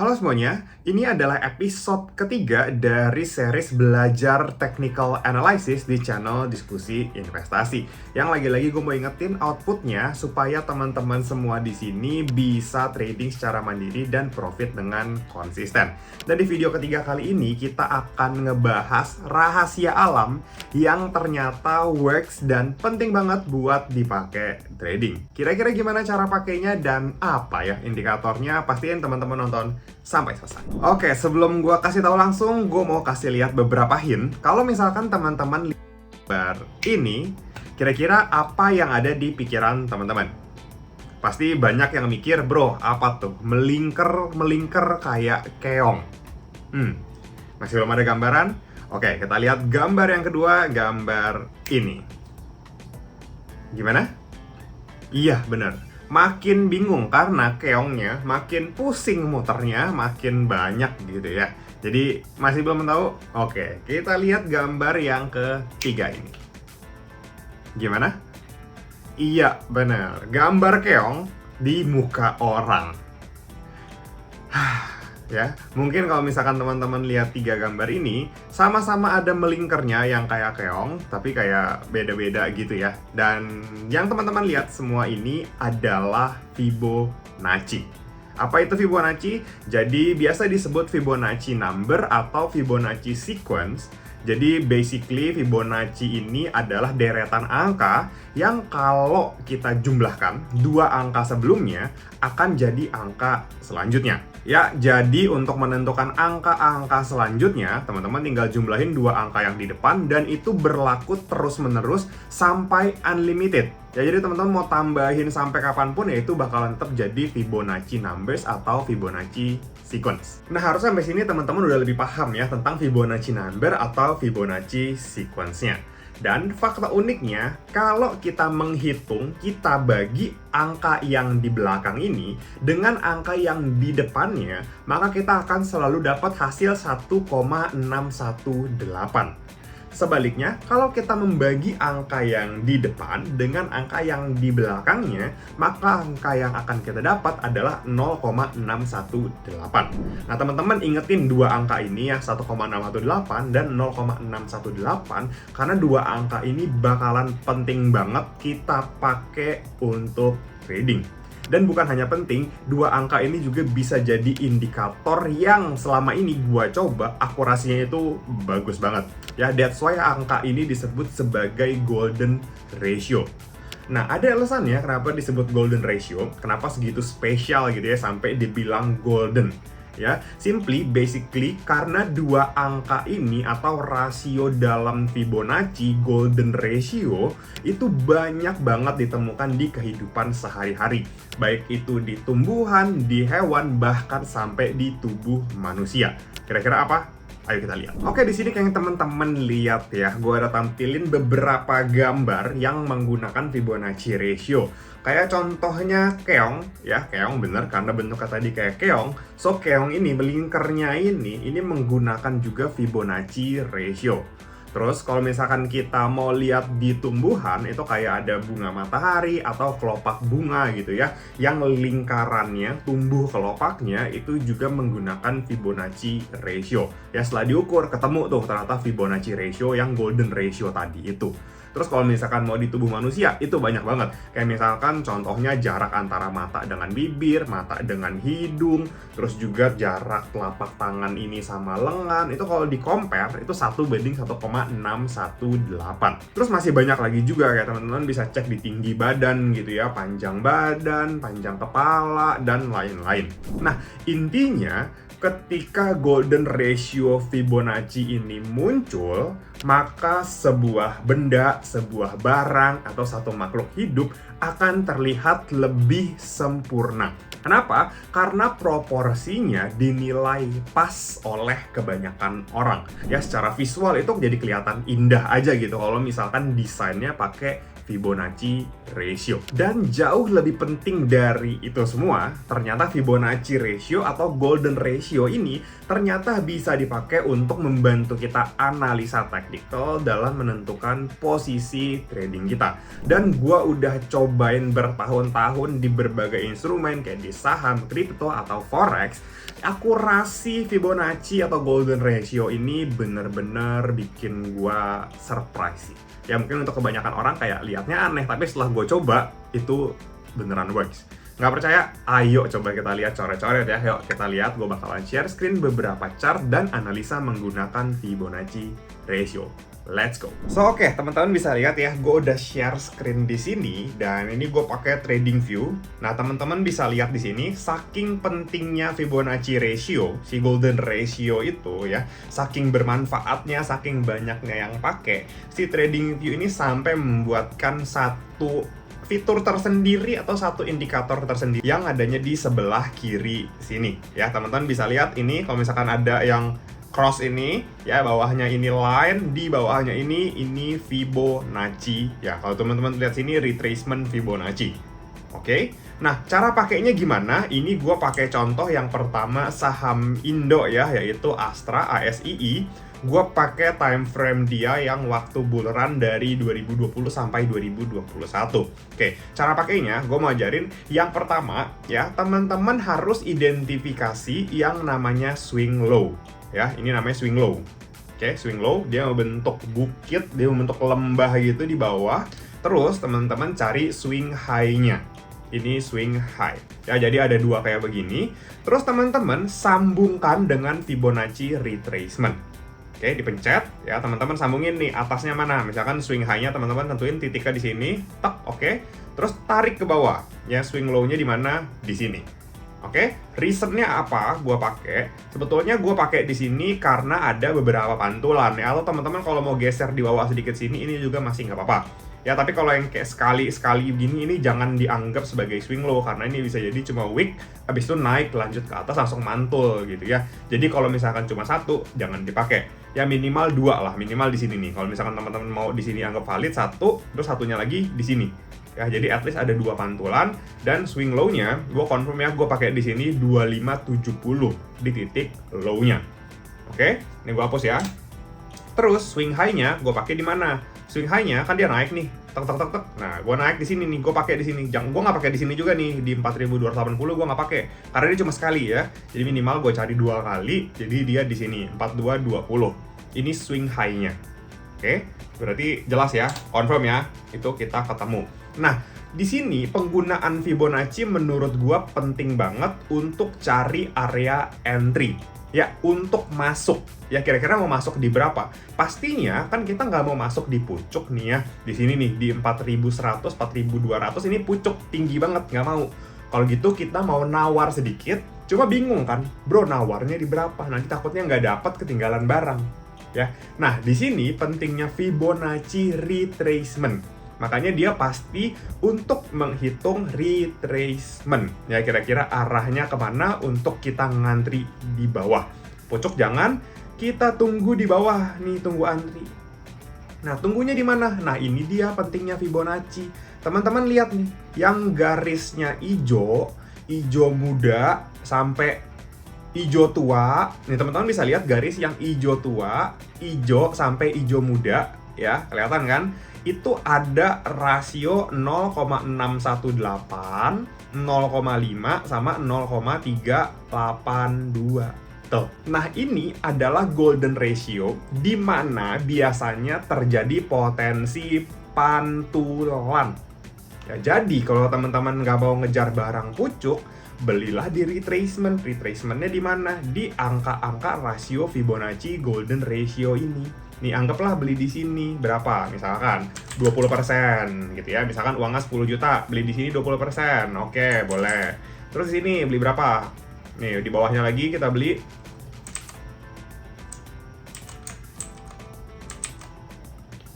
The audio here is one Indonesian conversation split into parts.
Halo semuanya, ini adalah episode ketiga dari series belajar technical analysis di channel Diskusi Investasi. Yang lagi-lagi gue mau ingetin outputnya supaya teman-teman semua di sini bisa trading secara mandiri dan profit dengan konsisten. Dan di video ketiga kali ini kita akan ngebahas rahasia alam yang ternyata works dan penting banget buat dipakai trading. Kira-kira gimana cara pakainya dan apa ya indikatornya? Pastiin teman-teman nonton sampai selesai. Oke, sebelum gue kasih tahu langsung, gue mau kasih lihat beberapa hint. Kalau misalkan teman-teman lihat gambar ini, kira-kira apa yang ada di pikiran teman-teman? Pasti banyak yang mikir, bro, apa tuh? Melingkar kayak keong. Masih belum ada gambaran? Oke, kita lihat gambar yang kedua, gambar ini. Gimana? Iya, benar. Makin bingung karena keongnya makin pusing muternya, makin banyak gitu ya. Jadi masih belum tahu? Oke, kita lihat gambar yang ketiga ini. Gimana? Iya, benar. Gambar keong di muka orang. Ya, mungkin kalau misalkan teman-teman lihat tiga gambar ini, sama-sama ada melingkarnya yang kayak keong, tapi kayak beda-beda gitu ya. Dan yang teman-teman lihat semua ini adalah Fibonacci. Apa itu Fibonacci? Jadi biasa disebut Fibonacci number atau Fibonacci sequence. Jadi basically Fibonacci ini adalah deretan angka yang kalau kita jumlahkan dua angka sebelumnya akan jadi angka selanjutnya. Ya, jadi untuk menentukan angka-angka selanjutnya, teman-teman tinggal jumlahin dua angka yang di depan dan itu berlaku terus-menerus sampai unlimited. Ya, jadi teman-teman mau tambahin sampai kapanpun ya itu bakalan tetap jadi Fibonacci numbers atau Fibonacci sequence. Nah, harus sampai sini teman-teman udah lebih paham ya tentang Fibonacci number atau Fibonacci sequence-nya. Dan fakta uniknya, kalau kita menghitung, kita bagi angka yang di belakang ini dengan angka yang di depannya, maka kita akan selalu dapat hasil 1,618. Sebaliknya, kalau kita membagi angka yang di depan dengan angka yang di belakangnya, maka angka yang akan kita dapat adalah 0,618. Nah, teman-teman ingetin dua angka ini ya, 1,618 dan 0,618, karena dua angka ini bakalan penting banget kita pakai untuk trading. Dan bukan hanya penting, dua angka ini juga bisa jadi indikator yang selama ini gua coba akurasinya itu bagus banget. Ya, that's why angka ini disebut sebagai golden ratio. Nah, ada alasannya kenapa disebut golden ratio, kenapa segitu spesial gitu ya sampai dibilang golden. Ya, basically karena dua angka ini atau rasio dalam Fibonacci golden ratio itu banyak banget ditemukan di kehidupan sehari-hari, baik itu di tumbuhan, di hewan, bahkan sampai di tubuh manusia. Kira-kira apa? Ayo kita lihat. Oke, di sini kayak teman-teman lihat ya, gue ada tampilin beberapa gambar yang menggunakan Fibonacci ratio. Kayak contohnya keong, ya keong bener karena bentuknya tadi kayak keong. So keong ini melingkarnya ini menggunakan juga Fibonacci ratio. Terus kalau misalkan kita mau lihat di tumbuhan itu kayak ada bunga matahari atau kelopak bunga gitu ya, yang lingkarannya tumbuh kelopaknya itu juga menggunakan Fibonacci ratio. Ya, setelah diukur ketemu tuh ternyata Fibonacci ratio yang golden ratio tadi itu. Terus kalau misalkan mau di tubuh manusia, itu banyak banget. Kayak misalkan contohnya jarak antara mata dengan bibir, mata dengan hidung, terus juga jarak telapak tangan ini sama lengan. Itu kalau di-compare, itu 1:1,618. Terus masih banyak lagi juga, kayak teman-teman bisa cek di tinggi badan gitu ya, panjang badan, panjang kepala, dan lain-lain. Nah, intinya, ketika golden ratio Fibonacci ini muncul, maka sebuah benda, sebuah barang, atau satu makhluk hidup akan terlihat lebih sempurna. Kenapa? Karena proporsinya dinilai pas oleh kebanyakan orang. Ya, secara visual itu jadi kelihatan indah aja gitu kalau misalkan desainnya pakai Fibonacci ratio. Dan jauh lebih penting dari itu semua, ternyata Fibonacci ratio atau golden ratio ini ternyata bisa dipakai untuk membantu kita analisa taktikal dalam menentukan posisi trading kita. Dan gua udah cobain bertahun-tahun di berbagai instrumen kayak di saham, kripto, atau forex, akurasi Fibonacci atau golden ratio ini bener-bener bikin gua surprise sih. Ya mungkin untuk kebanyakan orang kayak liatnya aneh, tapi setelah gue coba itu beneran works. Nggak percaya? Ayo coba kita lihat coret-coret ya. Yuk kita lihat, gue bakalan share screen beberapa chart dan analisa menggunakan Fibonacci ratio. Let's go. So oke, teman-teman bisa lihat ya, gue udah share screen di sini dan ini gue pakai trading view. Nah, teman-teman bisa lihat di sini, saking pentingnya Fibonacci ratio, si golden ratio itu ya, saking bermanfaatnya, saking banyaknya yang pakai, si trading view ini sampai membuatkan satu fitur tersendiri atau satu indikator tersendiri yang adanya di sebelah kiri sini ya. Teman-teman bisa lihat ini, kalau misalkan ada yang cross ini ya, bawahnya ini line, di bawahnya ini Fibonacci ya. Kalau teman-teman lihat sini retracement Fibonacci. Oke. Nah, cara pakainya gimana? Ini gue pakai contoh yang pertama saham Indo ya, yaitu Astra ASII. Gue pakai time frame dia yang waktu bull run dari 2020 sampai 2021. Oke, cara pakainya gue mau ajarin. Yang pertama ya, teman-teman harus identifikasi yang namanya swing low. Ya, ini namanya swing low. Oke, swing low, dia membentuk bukit, dia membentuk lembah gitu di bawah. Terus teman-teman cari swing high-nya. Ini swing high. Ya, jadi ada dua kayak begini. Terus teman-teman sambungkan dengan Fibonacci retracement. Oke, dipencet ya, teman-teman sambungin nih atasnya mana. Misalkan swing high-nya teman-teman tentuin titiknya di sini, tak, oke. Terus tarik ke bawah. Ya, swing low-nya di mana? Di sini. Oke, reasonnya apa gua pakai? Sebetulnya gua pakai di sini karena ada beberapa pantulan ya. Atau teman-teman kalau mau geser di bawah sedikit sini, ini juga masih nggak apa-apa. Ya, tapi kalau yang kayak sekali begini, ini jangan dianggap sebagai swing low karena ini bisa jadi cuma wick, habis itu naik lanjut ke atas langsung mantul gitu ya. Jadi kalau misalkan cuma satu, jangan dipakai. Ya minimal dua lah, minimal di sini nih. Kalau misalkan teman-teman mau di sini anggap valid satu, terus satunya lagi di sini. Ya, jadi at least ada dua pantulan dan swing low-nya gue confirm ya, gue pakai di sini 2570 di titik low-nya. Oke, ini gue hapus ya. Terus swing high-nya gue pakai di mana? Swing high-nya kan dia naik nih, tek. Nah, gue naik di sini nih, gue pakai di sini. Jangan, gue nggak pakai di sini juga nih, di 4280 gue nggak pakai, karena ini cuma sekali ya. Jadi minimal gue cari dua kali, jadi dia di sini 4220. Ini swing high-nya. Oke, berarti jelas ya, confirm ya, itu kita ketemu. Nah, di sini penggunaan Fibonacci menurut gue penting banget untuk cari area entry. Ya, untuk masuk. Ya, kira-kira mau masuk di berapa? Pastinya kan kita nggak mau masuk di pucuk nih ya. Di sini nih, di 4100, 4200 ini pucuk tinggi banget, nggak mau. Kalau gitu kita mau nawar sedikit, cuma bingung kan, bro nawarnya di berapa? Nanti takutnya nggak dapat, ketinggalan barang. Ya, nah di sini pentingnya Fibonacci retracement. Makanya dia pasti untuk menghitung retracement. Ya, kira-kira arahnya kemana untuk kita ngantri di bawah. Pucuk jangan, kita tunggu di bawah nih, tunggu antri. Nah, tunggunya di mana? Nah, ini dia pentingnya Fibonacci. Teman-teman lihat nih, yang garisnya hijau muda sampai hijau tua. Nih, teman-teman bisa lihat garis yang hijau tua, hijau sampai hijau muda. Ya, kelihatan kan? Itu ada rasio 0,618, 0,5 sama 0,382. Tuh. Nah, ini adalah golden ratio di mana biasanya terjadi potensi pantulan. Ya, jadi kalau teman-teman nggak mau ngejar barang pucuk, belilah di retracement. Retracementnya di mana? Di angka-angka rasio Fibonacci golden ratio ini. Nih, anggaplah beli di sini berapa? Misalkan 20% gitu ya. Misalkan uangnya 10 juta, beli di sini 20%. Oke, boleh. Terus di sini beli berapa? Nih, di bawahnya lagi kita beli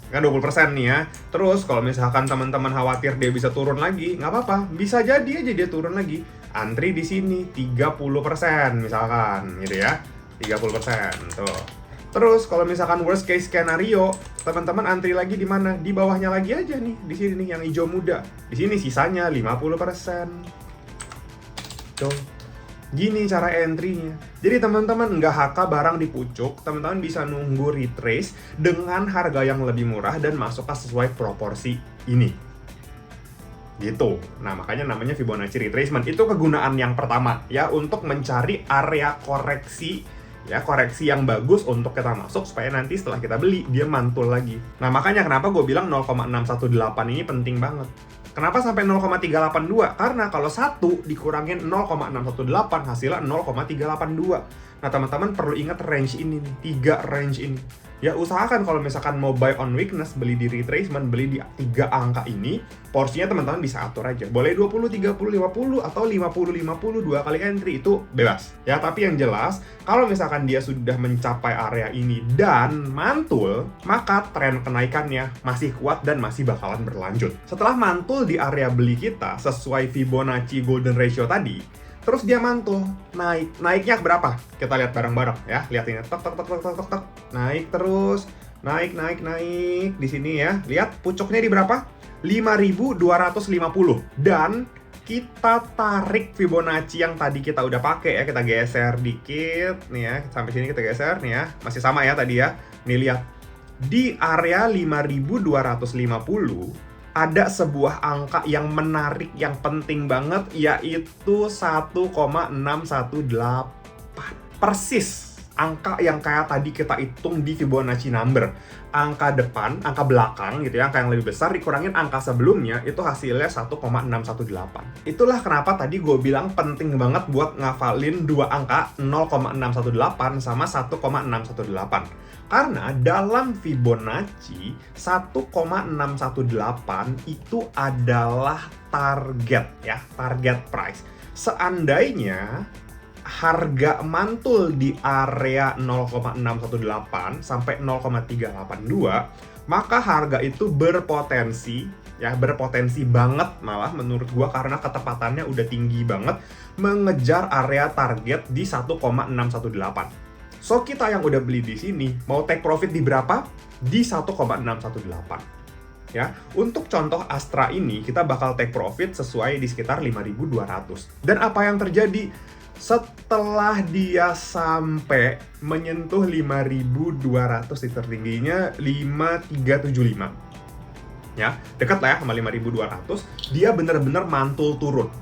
kan 20% nih ya. Terus kalau misalkan teman-teman khawatir dia bisa turun lagi, nggak apa-apa. Bisa jadi aja dia turun lagi. Antri di sini 30% misalkan gitu ya. 30%. Tuh. Terus kalau misalkan worst case scenario, teman-teman antri lagi di mana? Di bawahnya lagi aja nih, di sini nih yang hijau muda. Di sini sisanya 50%. Tuh. Gini cara entry-nya. Jadi teman-teman nggak HK barang di pucuk, teman-teman bisa nunggu retrace dengan harga yang lebih murah dan masuk ke sesuai proporsi ini. gitu. Nah, makanya namanya Fibonacci retracement. Itu kegunaan yang pertama ya, untuk mencari area koreksi ya, koreksi yang bagus untuk kita masuk supaya nanti setelah kita beli dia mantul lagi. Nah, makanya kenapa gue bilang 0,618 ini penting banget. Kenapa sampai 0,382? Karena kalau 1 dikurangin 0,618 hasilnya 0,382. Nah, teman-teman perlu ingat range ini nih, 3 range ini. Ya, usahakan kalau misalkan mau buy on weakness, beli di retracement, beli di 3 angka ini, porsinya teman-teman bisa atur aja. Boleh 20, 30, 50, atau 50, 50, 2 kali entry, itu bebas. Ya, tapi yang jelas, kalau misalkan dia sudah mencapai area ini dan mantul, maka tren kenaikannya masih kuat dan masih bakalan berlanjut. Setelah mantul di area beli kita, sesuai Fibonacci Golden Ratio tadi, terus dia mantul, naiknya berapa? Kita lihat bareng-bareng ya, lihat ini, tek tek tek tek tek tek, naik terus, naik di sini ya. Lihat pucuknya di berapa? 5.250. Dan kita tarik Fibonacci yang tadi kita udah pakai ya, kita geser dikit nih ya, sampai sini kita geser nih ya, masih sama ya tadi ya. Nih lihat, di area 5.250 ada sebuah angka yang menarik, yang penting banget, yaitu 1,618. Persis angka yang kayak tadi kita hitung di Fibonacci number. Angka depan, angka belakang gitu ya, angka yang lebih besar dikurangin angka sebelumnya, itu hasilnya 1,618. Itulah kenapa tadi gue bilang penting banget buat ngafalin dua angka 0,618 sama 1,618. Karena dalam Fibonacci 1,618 itu adalah target ya, target price. Seandainya harga mantul di area 0,618 sampai 0,382, maka harga itu berpotensi ya, berpotensi banget malah menurut gua, karena ketepatannya udah tinggi banget mengejar area target di 1,618. So, kita yang udah beli di sini mau take profit di berapa? Di 1,618. Ya, untuk contoh Astra ini kita bakal take profit sesuai di sekitar 5.200. Dan apa yang terjadi? Setelah dia sampai menyentuh 5.200, di tertingginya 5.375. Ya, dekat lah ya sama 5.200, dia bener-bener mantul turun.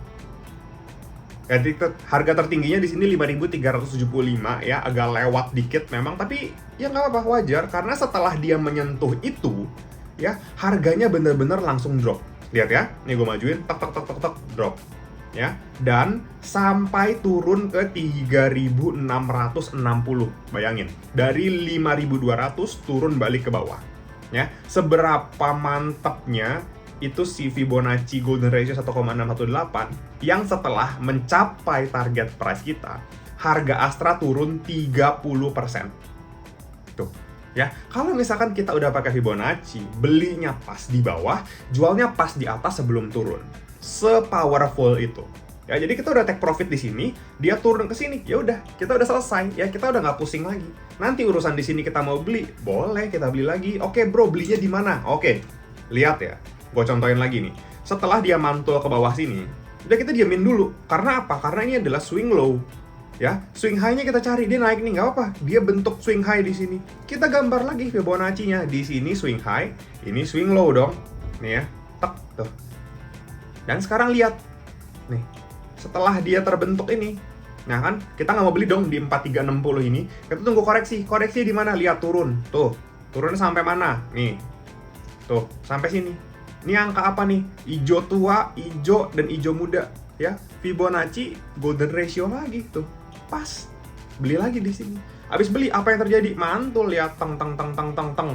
Jadi harga tertingginya di sini 5.375 ya, agak lewat dikit memang, tapi ya nggak apa-apa, wajar, karena setelah dia menyentuh itu ya, harganya bener-bener langsung drop. Lihat ya, nih gue majuin, tek tek tek tek tek, drop ya, dan sampai turun ke 3.660. Bayangin, dari 5.200 turun balik ke bawah ya. Seberapa mantapnya itu si Fibonacci Golden Ratio 1,618 yang setelah mencapai target price kita, harga Astra turun 30%. Tuh, ya. Kalau misalkan kita udah pakai Fibonacci, belinya pas di bawah, jualnya pas di atas sebelum turun. Se-powerful itu. Ya, jadi kita udah take profit di sini, dia turun ke sini, ya udah, kita udah selesai, ya kita udah nggak pusing lagi. Nanti urusan di sini kita mau beli, boleh kita beli lagi. Oke bro, belinya di mana? Oke, lihat ya. Gue contohin lagi nih, setelah dia mantul ke bawah sini, udah kita diamin dulu. Karena apa? Karena ini adalah swing low. Ya, swing high-nya kita cari, dia naik nih, nggak apa-apa. Dia bentuk swing high di sini. Kita gambar lagi Fibonacci-nya. Di sini swing high, ini swing low dong. Nih ya, tek, tuh. Dan sekarang lihat, nih, setelah dia terbentuk ini, nah kan, kita nggak mau beli dong di 4360 ini. Kita tunggu koreksi. Koreksi di mana? Lihat turun. Tuh, turunnya sampai mana? Nih, tuh, sampai sini. Ini angka apa nih? Ijo tua, ijo, dan ijo muda. Ya, Fibonacci Golden Ratio lagi tuh. Pas. Beli lagi di sini. Habis beli, apa yang terjadi? Mantul ya, teng teng teng teng teng teng.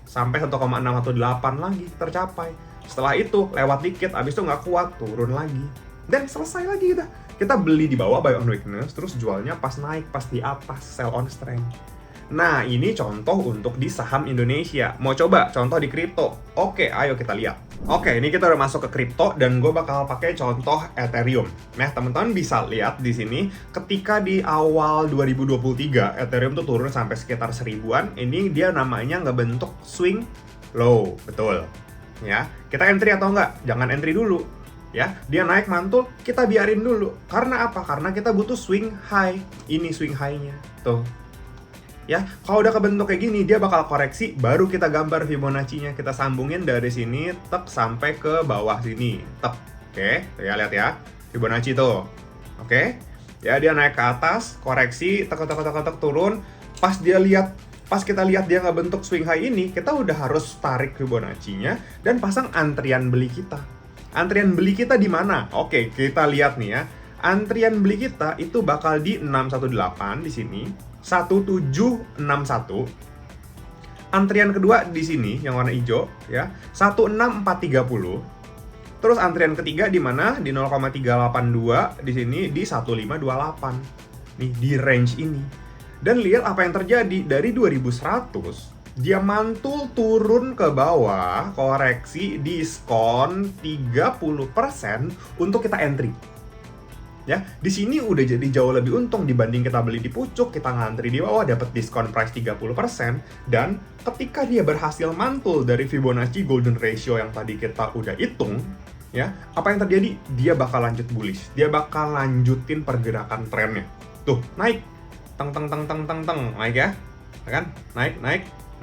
Sampai 1,618 lagi tercapai. Setelah itu lewat dikit, habis itu nggak kuat, turun lagi. Dan selesai lagi kita. Kita beli di bawah buy on weakness, terus jualnya pas naik, pas di atas, sell on strength. Nah, ini contoh untuk di saham Indonesia. Mau coba contoh di kripto? Oke, ayo kita lihat. Oke, ini kita udah masuk ke kripto dan gue bakal pakai contoh Ethereum. Nah, teman-teman bisa lihat di sini ketika di awal 2023 Ethereum tuh turun sampai sekitar 1000-an. Ini dia namanya ngebentuk swing low, betul. Ya, kita entry atau enggak? Jangan entry dulu. Ya, dia naik mantul, kita biarin dulu. Karena apa? Karena kita butuh swing high. Ini swing high-nya. Tuh. Ya, kalau udah kebentuk kayak gini, dia bakal koreksi, baru kita gambar Fibonacci-nya. Kita sambungin dari sini, tek, sampai ke bawah sini. Tek, oke, ya lihat ya, Fibonacci tuh. Oke, ya dia naik ke atas, koreksi, tek, tek, tek, tek, tek, turun. Pas kita lihat dia nggak bentuk swing high ini, kita udah harus tarik Fibonacci-nya dan pasang antrian beli kita. Antrian beli kita di mana? Oke, kita lihat nih ya. Antrian beli kita itu bakal di 618 di sini. 1761. Antrian kedua di sini yang warna hijau ya, 16430. Terus antrian ketiga di mana? Di 0,382 di sini di 1528. Nih di range ini. Dan lihat apa yang terjadi dari 2100. Dia mantul turun ke bawah, koreksi diskon 30% untuk kita entry. Ya, di sini udah jadi jauh lebih untung dibanding kita beli di pucuk, kita ngantri di bawah dapat diskon price 30%, dan ketika dia berhasil mantul dari Fibonacci golden ratio yang tadi kita udah hitung, ya, apa yang terjadi? Dia bakal lanjut bullish. Dia bakal lanjutin pergerakan trennya. Tuh, naik. Teng teng teng teng teng teng, naik ya. Kan? Naik.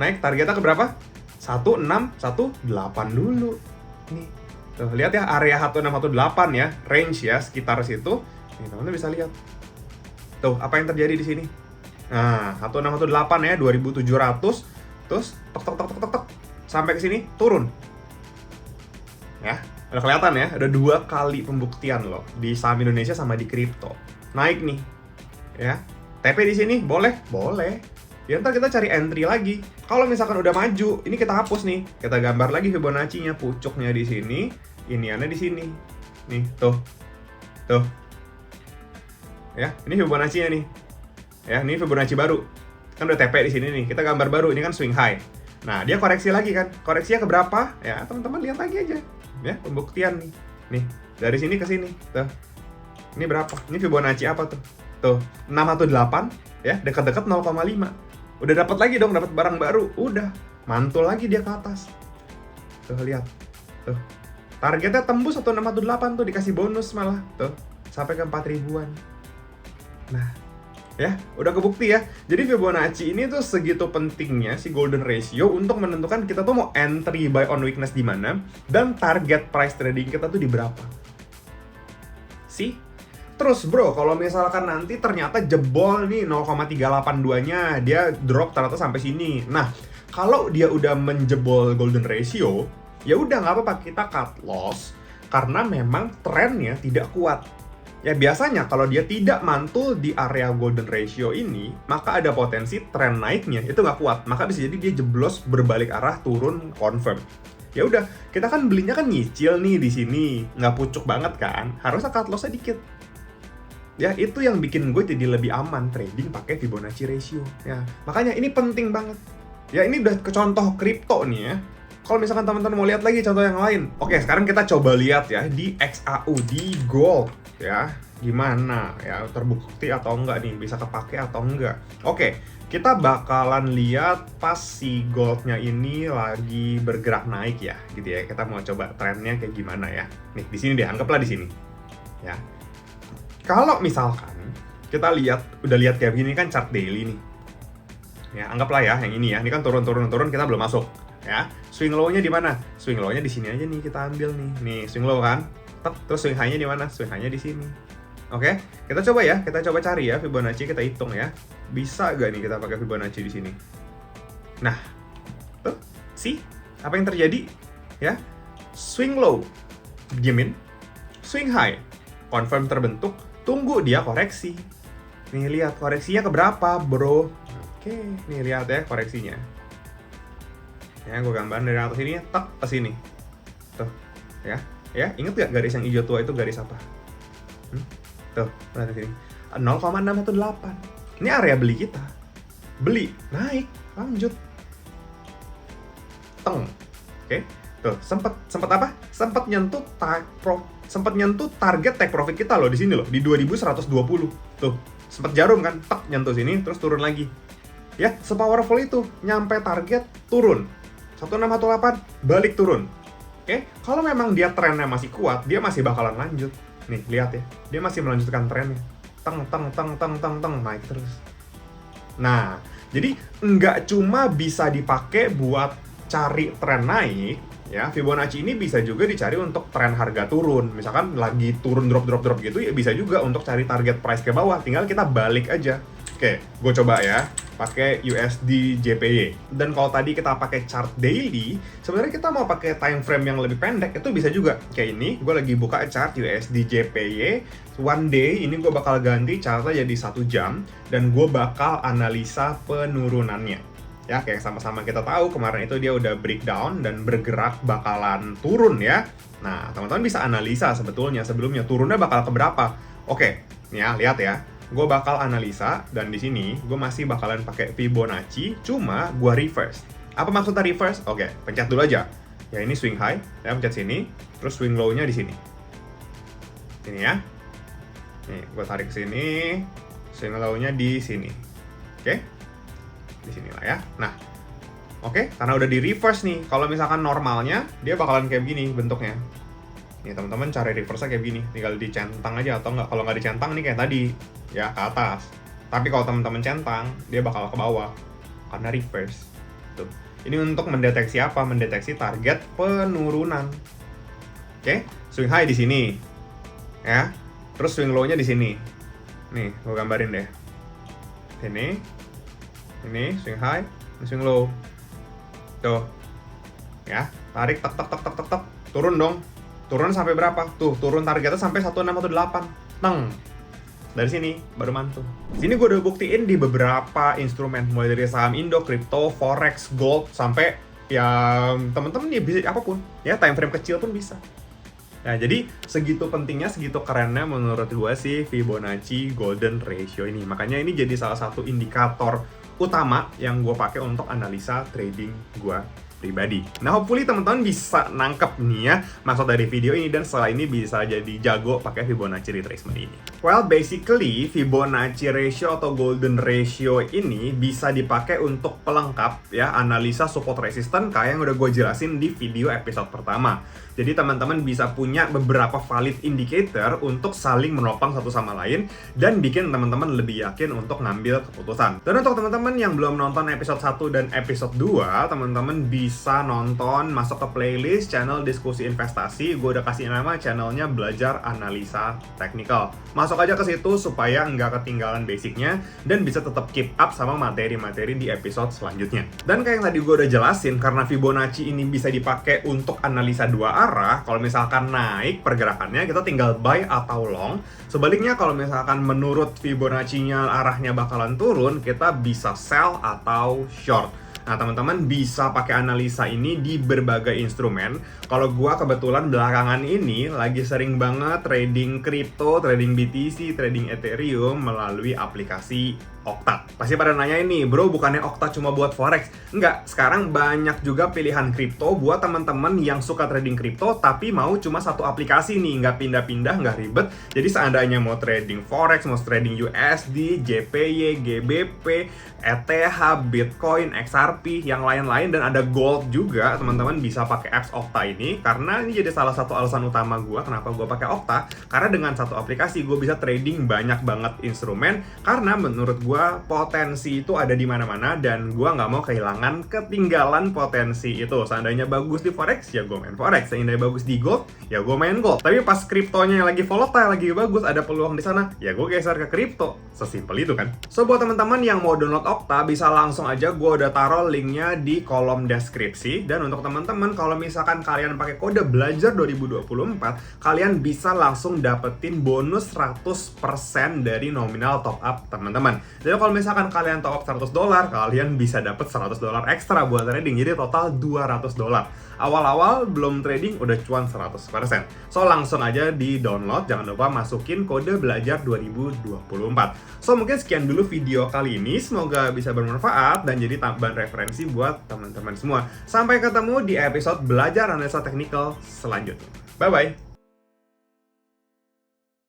Targetnya ke berapa? 1618 dulu. Nih. Tuh, lihat ya, area 1618 ya, range ya, sekitar situ. Nih, teman-teman bisa lihat. Tuh, apa yang terjadi di sini? Nah, 1618 ya, 2700. Terus, tek, sampai ke sini, turun. Ya, udah kelihatan ya, ada 2 kali pembuktian loh, di saham Indonesia sama di kripto. Naik nih, ya. TP di sini, boleh? Boleh. Ya, ntar kita cari entry lagi. Kalau misalkan udah maju, ini kita hapus nih. Kita gambar lagi Fibonacci-nya, pucuknya di sini, iniannya di sini. Nih, tuh. Ya, ini Fibonacci-nya nih. Ya, ini Fibonacci baru. Kan udah TP di sini nih. Kita gambar baru, ini kan swing high. Nah, dia koreksi lagi kan. Koreksinya ke berapa? Ya, teman-teman lihat lagi aja. Ya, pembuktian nih. Nih, dari sini ke sini. Tuh. Ini berapa? Ini Fibonacci apa tuh? Tuh, 618 ya, dekat-dekat 0,5. Udah dapat lagi dong, dapat barang baru. Udah, mantul lagi dia ke atas. Tuh, lihat. Tuh. Targetnya tembus 1618 tuh, dikasih bonus malah. Tuh, sampai ke 4000-an. Nah, ya, udah kebukti ya. Jadi Fibonacci ini tuh segitu pentingnya si golden ratio untuk menentukan kita tuh mau entry buy on weakness di mana dan target price trading kita tuh di berapa. Terus bro, kalau misalkan nanti ternyata jebol nih 0,382-nya, dia drop ternyata sampai sini. Nah, kalau dia udah menjebol golden ratio, ya udah nggak apa-apa, kita cut loss karena memang trennya tidak kuat. Ya biasanya kalau dia tidak mantul di area golden ratio ini, maka ada potensi tren naiknya itu nggak kuat. Maka bisa jadi dia jeblos berbalik arah turun confirm. Ya udah, kita kan belinya kan nyicil nih di sini, nggak pucuk banget kan, harusnya cut loss-nya dikit. Ya, itu yang bikin gue jadi lebih aman trading pakai Fibonacci ratio. Ya, makanya ini penting banget. Ya, ini udah ke contoh kripto nih ya. Kalau misalkan teman-teman mau lihat lagi contoh yang lain. Oke, sekarang kita coba lihat ya di XAU, di gold ya. Gimana ya, terbukti atau enggak nih, bisa kepake atau enggak. Oke, kita bakalan lihat pas si goldnya ini lagi bergerak naik ya, gitu ya. Kita mau coba trennya kayak gimana ya. Nih, di sini deh, anggaplah di sini. Ya. Kalau misalkan kita udah lihat kayak gini kan chart daily nih. Ya, anggaplah ya yang ini ya. Ini kan turun kita belum masuk, ya. Swing low-nya di mana? Swing low-nya di sini aja nih, kita ambil nih. Nih, swing low kan. Terus swing high-nya di mana? Swing high-nya di sini. Oke, kita coba ya. Kita coba cari ya Fibonacci, kita hitung ya. Bisa gak nih kita pakai Fibonacci di sini? Nah, tuh, apa yang terjadi? Ya. Swing low diemin. Swing high confirm terbentuk. Tunggu dia koreksi. Nih lihat koreksinya ke berapa, bro? Oke, nih lihat ya koreksinya. Ya, gue gambar dari atas ini, tak ke sini. Tuh, ya. Ya, inget gak garis yang hijau tua itu garis apa? Tuh, lihat sini. 0,618. Ini area beli kita. Beli, naik, lanjut. Teng. Oke. Tuh, sempat apa? Sempat nyentuh target take profit kita loh di sini loh, di 2120. Tuh, sempat jarum kan, nyentuh sini terus turun lagi. Ya, sepowerful itu, nyampe target turun. 1618 balik turun. Oke, kalau memang dia trennya masih kuat, dia masih bakalan lanjut. Nih, lihat ya. Dia masih melanjutkan trennya. Teng naik terus. Nah, Jadi nggak cuma bisa dipakai buat cari tren naik, ya, Fibonacci ini bisa juga dicari untuk tren harga turun. Misalkan lagi turun drop gitu, ya bisa juga untuk cari target price ke bawah. Tinggal kita balik aja. Oke, gue coba ya, pakai USD JPY. Dan kalau tadi kita pakai chart daily, sebenarnya kita mau pakai time frame yang lebih pendek, itu bisa juga. Kayak ini, gue lagi buka chart USD JPY, one day, ini gue bakal ganti chartnya jadi 1 jam, dan gue bakal analisa penurunannya. Ya, kayak sama-sama kita tahu kemarin itu dia udah breakdown dan bergerak bakalan turun ya. Nah, teman-teman bisa analisa sebetulnya sebelumnya turunnya bakal ke berapa. Oke, nih ya, lihat ya. Gue bakal analisa dan di sini gue masih bakalan pakai Fibonacci, cuma gue reverse. Apa maksudnya reverse? Oke, pencet dulu aja. Ya ini swing high, ya pencet sini, terus swing low-nya di sini. Ini ya. Nih, gue tarik ke sini, swing low-nya di sini. Oke? Di sini lah ya. Nah, oke, karena udah di reverse nih. Kalau misalkan normalnya dia bakalan kayak begini bentuknya. Nih teman-teman cari reverse-nya kayak begini, tinggal dicentang aja atau enggak. Kalau nggak dicentang nih kayak tadi, ya ke atas. Tapi kalau teman-teman centang, dia bakal ke bawah karena reverse. Tuh. Ini untuk mendeteksi apa? Mendeteksi target penurunan. Oke, swing high di sini. Ya. Terus swing low-nya di sini. Nih, gue gambarin deh. Ini swing high, ini swing low. Tuh. Ya, tarik tek turun dong. Turun sampai berapa? Tuh, turun targetnya sampai 1618. Teng. Dari sini baru mantul. Sini gue udah buktiin di beberapa instrumen mulai dari saham Indo, kripto, forex, gold sampai yang temen-temen ya bisa apapun. Ya, time frame kecil pun bisa. Nah, jadi segitu pentingnya, segitu kerennya menurut gue sih Fibonacci Golden Ratio ini. Makanya ini jadi salah satu indikator utama yang gue pakai untuk analisa trading gue pribadi. Nah, hopefully teman-teman bisa nangkep nih ya maksud dari video ini, dan setelah ini bisa jadi jago pakai Fibonacci retracement ini. Well, basically Fibonacci ratio atau Golden Ratio ini bisa dipakai untuk pelengkap ya analisa support resistance kayak yang udah gue jelasin di video episode pertama. Jadi teman-teman bisa punya beberapa valid indicator untuk saling menopang satu sama lain dan bikin teman-teman lebih yakin untuk ngambil keputusan. Dan untuk teman-teman yang belum nonton episode 1 dan episode 2, teman-teman bisa nonton, masuk ke playlist channel diskusi investasi. Gue udah kasih nama channelnya Belajar Analisa Teknikal. Masuk aja ke situ supaya nggak ketinggalan basicnya dan bisa tetap keep up sama materi-materi di episode selanjutnya. Dan kayak yang tadi gue udah jelasin, karena Fibonacci ini bisa dipakai untuk analisa dua arah. Kalau misalkan naik pergerakannya, kita tinggal buy atau long. Sebaliknya kalau misalkan menurut Fibonacci-nya arahnya bakalan turun, kita bisa sell atau short. Nah, teman-teman bisa pakai analisa ini di berbagai instrumen. Kalau gua kebetulan belakangan ini lagi sering banget trading kripto, trading BTC, trading Ethereum melalui aplikasi Okta. Pasti pada nanya ini, bro, bukannya Okta cuma buat forex? Enggak, sekarang banyak juga pilihan kripto buat teman-teman yang suka trading kripto tapi mau cuma satu aplikasi nih, nggak pindah-pindah, nggak ribet. Jadi seandainya mau trading forex, mau trading USD, JPY, GBP, ETH, Bitcoin, XRP, yang lain-lain, dan ada gold juga, teman-teman bisa pakai apps Okta ini. Karena ini jadi salah satu alasan utama gue kenapa gue pakai Okta, karena dengan satu aplikasi gue bisa trading banyak banget instrumen, karena menurut gue potensi itu ada di mana-mana dan gue nggak mau kehilangan, ketinggalan potensi itu. Seandainya bagus di forex, ya gue main forex. Seandainya bagus di gold, ya gue main gold. Tapi pas kriptonya yang lagi volatile, lagi bagus, ada peluang di sana, ya gue geser ke kripto. Sesimpel itu kan. So buat teman-teman yang mau download Okta, bisa langsung aja, gue udah taruh linknya di kolom deskripsi. Dan untuk teman-teman, kalau misalkan kalian pakai kode belajar 2024, kalian bisa langsung dapetin bonus 100% dari nominal top up teman-teman. Jadi kalau misalkan kalian top up $100, kalian bisa dapat $100 ekstra buat trading. Jadi total $200. Awal-awal belum trading udah cuan 100%. So langsung aja di download, jangan lupa masukin kode belajar 2024. So mungkin sekian dulu video kali ini, semoga bisa bermanfaat dan jadi tambahan referensi buat teman-teman semua. Sampai ketemu di episode belajar analisa teknikal selanjutnya. Bye bye.